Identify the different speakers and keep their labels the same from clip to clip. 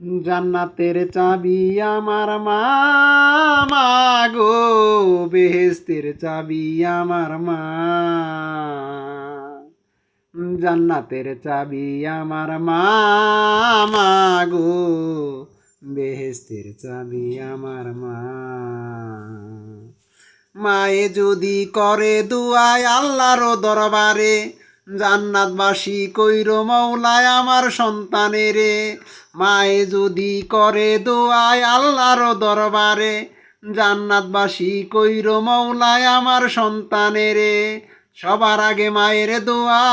Speaker 1: জান্নাতের চাবি আমার মা, মা গো বেহেশতের চাবি আমার মা। জান্নাতের চাবি আমার মা, মা গো বেহেশতের চাবি আমার মা। মায়ে যদি করে দুয়ায় আল্লাহর দরবারে, জান্নাতবাসী কইর মৌলায় আমার সন্তানেরে। মায়ে যদি করে দোয়ায় আল্লাহর দরবারে, জান্নাতবাসী কইর মৌলায় আমার সন্তানেরে। সবার আগে মায়ের দোয়া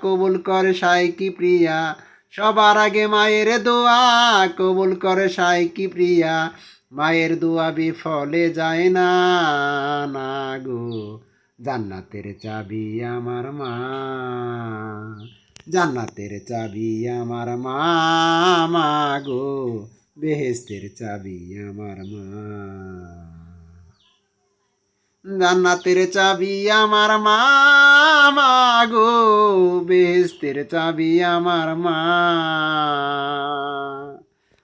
Speaker 1: কবুল করে সাইকি প্রিয়া, সবার আগে মায়ের দোয়া কবুল করে সাইকি প্রিয়া। মায়ের দোয়া বিফলে যায় না, না গো জান্নাতের চাবি আমার মা। জান্নাতের চাবি আমার মা, মা গো বেহেশতের চাবি আমার মা। জান্নাতের চাবি আমার মা, মা গো বেহেশতের চাবি আমার মা।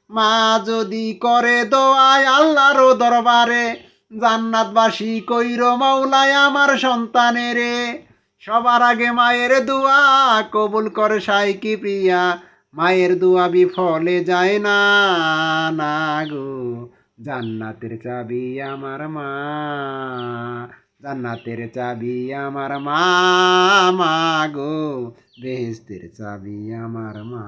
Speaker 1: মা যদি করে দোয়ায় আল্লাহর দরবারে, জান্নাতবাসী কইর মৌলায় আমার সন্তানেরে। সবার আগে মায়ের দোয়া কবুল করে সাইকি প্রিয়া, মায়ের দোয়া বিফলে যায় না, না গো জান্নাতের চাবি আমার মা। জান্নাতের চাবি আমার মা, মা গো বেহেশতের চাবি আমার মা।